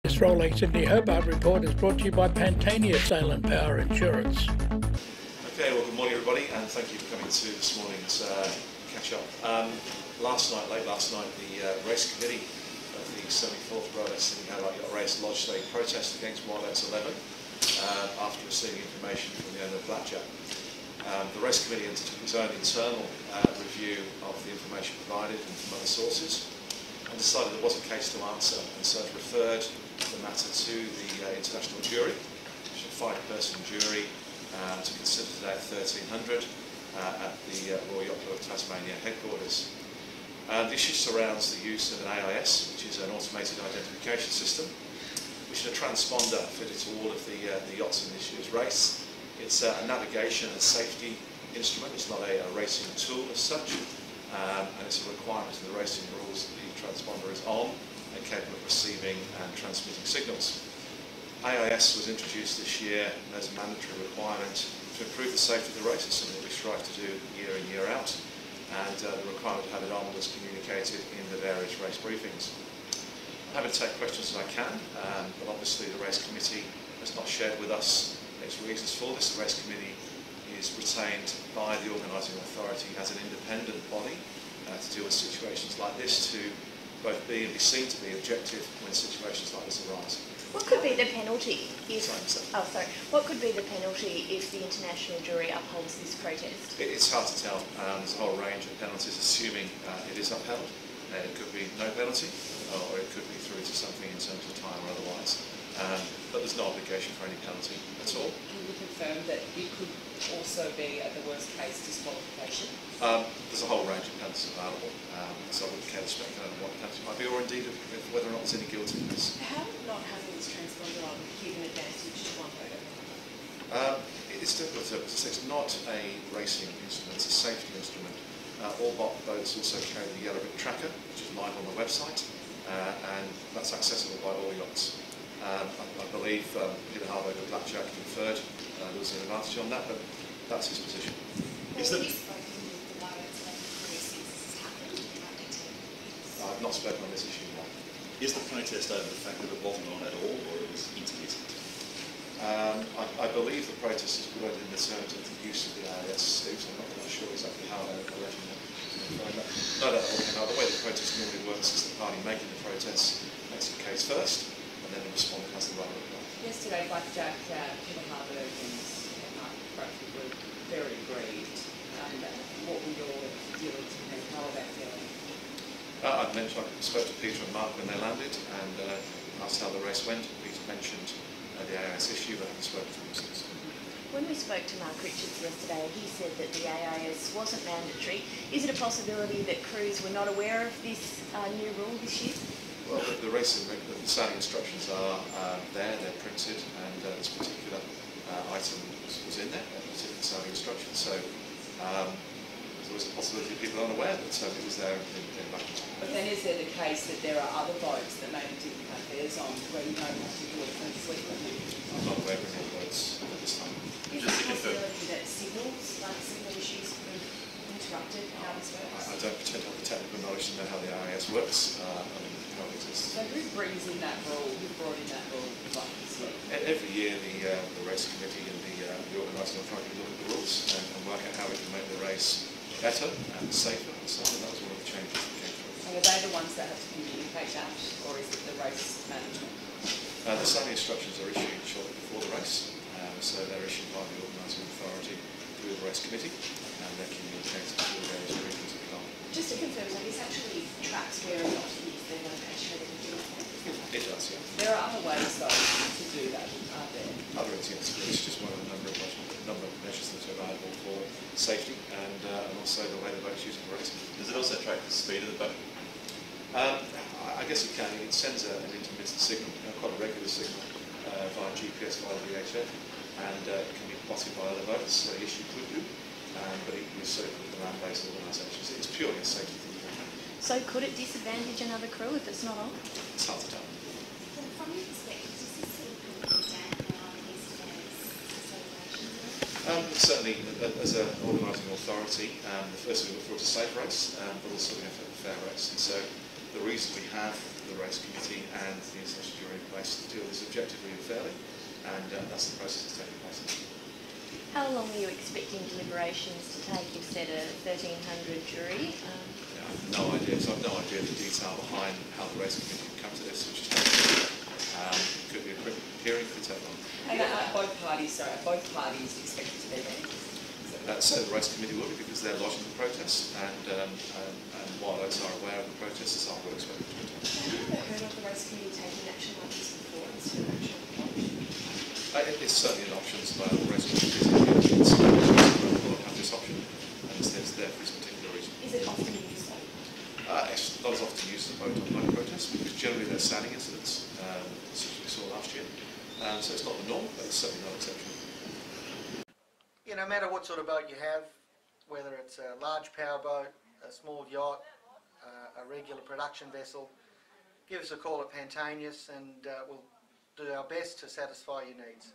This Rolex Sydney Hobart report is brought to you by Pantania Sail and Power Insurance. Okay, well, good morning everybody, and thank you for coming to this morning's catch up. Late last night, the race committee of the 74th Rolex Sydney Hobart Yacht race lodged a protest against Rolex 11 after receiving information from the owner of Blackjack. The race committee undertook its own internal review of the information provided and from other sources, and decided there was a case to answer, and so it referred the matter to the international jury, which is a 5-person jury, to consider today at 1300 at the Royal Yacht Club of Tasmania headquarters. The issue surrounds the use of an AIS, which is an automated identification system, which is a transponder fitted to all of the yachts in this year's race. It's a navigation and safety instrument. It's not a racing tool as such, and it's a requirement in the racing rules that the transponder is on and capable of receiving and transmitting signals. AIS was introduced this year as a mandatory requirement to improve the safety of the race. It's something that we strive to do year in, year out, and the requirement to have it on was communicated in the various race briefings. I'm happy to take questions as I can, but obviously the race committee has not shared with us its reasons for this. The race committee is retained by the organising authority as an independent body to deal with situations like this, to both be and be seen to be objective when situations like this arise. What could be the penalty if... What could be the penalty if the international jury upholds this protest? It's hard to tell. There's a whole range of penalties, assuming it is upheld. It could be no penalty, or it could be through to something in terms of time or otherwise. But there's no obligation for any penalty at all. Can you confirm that it could also be, at the worst case, disqualification? There's a whole range of penalties available, so I wouldn't care to speculate on what the penalty might be, or indeed whether or not there's any guiltiness. How not having this transponder on give an advantage to one boat? It's difficult to say. It's not a racing instrument, it's a safety instrument. All boats also carry the yellow brick tracker, which is live on the website, and that's accessible by all yachts. I believe Peter Harvard of Blackjack inferred there was an advantage on that, but that's his position. I've not spoken on this issue yet. Is the protest over the fact that it wasn't on at all, or it was intermittent? I believe the protest is worded in the terms of the use of the AIS, Steve, so I'm not sure exactly how they're alleging that. No, the way the protest normally works is the party making the protest makes the case first, and then the respondent has the right to reply. Yesterday, Blackjack, Peter Harvard and Mark Bradford were very aggrieved. What were your dealings with them? How were they feeling? I spoke to Peter and Mark when they landed and asked how the race went. Peter mentioned the AIS issue, but I haven't spoken to him since. When we spoke to Mark Richards yesterday, he said that the AIS wasn't mandatory. Is it a possibility that crews were not aware of this new rule this year? Well, the sailing instructions are there, they're printed, and this particular item was in there, particular sailing instructions. So there was a possibility of people unaware that it was there in Blackjack. But then is there the case that there are other boats that maybe didn't have theirs on where you don't have to do it frequently? I'm not aware of any boats at this time. Is there a possibility that signal issues could have interrupted how this works? I don't pretend to have the technical knowledge to know how the AIS works. So who brings in that rule? Who brought in that rule? Every year the race committee and the organising authority look at the rules and work out how we can make the race better and safer and so on, and that was one of the changes that came through. And are they the ones that have to communicate that, or is it the race management? The sailing instructions are issued shortly before the race, so they're issued by the organising authority through the race committee, and they're communicated to the various regions of the car. Just to confirm, so this actually tracks where a yacht is, they're going to make sure they can do it. It does, yeah. There are other ways, though, to do that, aren't there? Other incidents, it's just one of the number of measures that are available for safety and also the way the boat's used for racing. Does it also track the speed of the boat? I guess it can. It sends an intermittent signal, quite a regular signal, via GPS, via VHF, and it can be plotted by other boats. So yes, you could do, but it was certainly with the land-based organisations. It's purely a safety thing. So could it disadvantage another crew if it's not on? It's hard to tell. From your perspective, does this sort of put down yesterday's celebrations? Certainly, as an organising authority, the first thing we look for is a safe race, but also we have to have a fair race. And so the reason we have the race committee and the international jury in place to deal with this objectively and fairly, and that's the process that's taking place. How long are you expecting deliberations to take? You've said a 1,300 jury. I have no idea, so I have no idea the detail behind how the race committee would come to this, which is could be a quick hearing, could take long. And are both parties expected to be there? So the race committee will be, because they're lodging the protest, and while those are aware of the protest, it's our work expected to protest. Have you ever heard of the race committee taking action like this before instead of action on the It's certainly an option, so the race committee is will have this option, and it's there for this particular reason. Is it often used though? It's not as often used as a boat on boat protest, because generally they're sailing incidents, such as we saw last year. So it's not the norm, but it's certainly not exceptional. Yeah, no matter what sort of boat you have, whether it's a large power boat, a small yacht, a regular production vessel, give us a call at Pantanius and we'll do our best to satisfy your needs.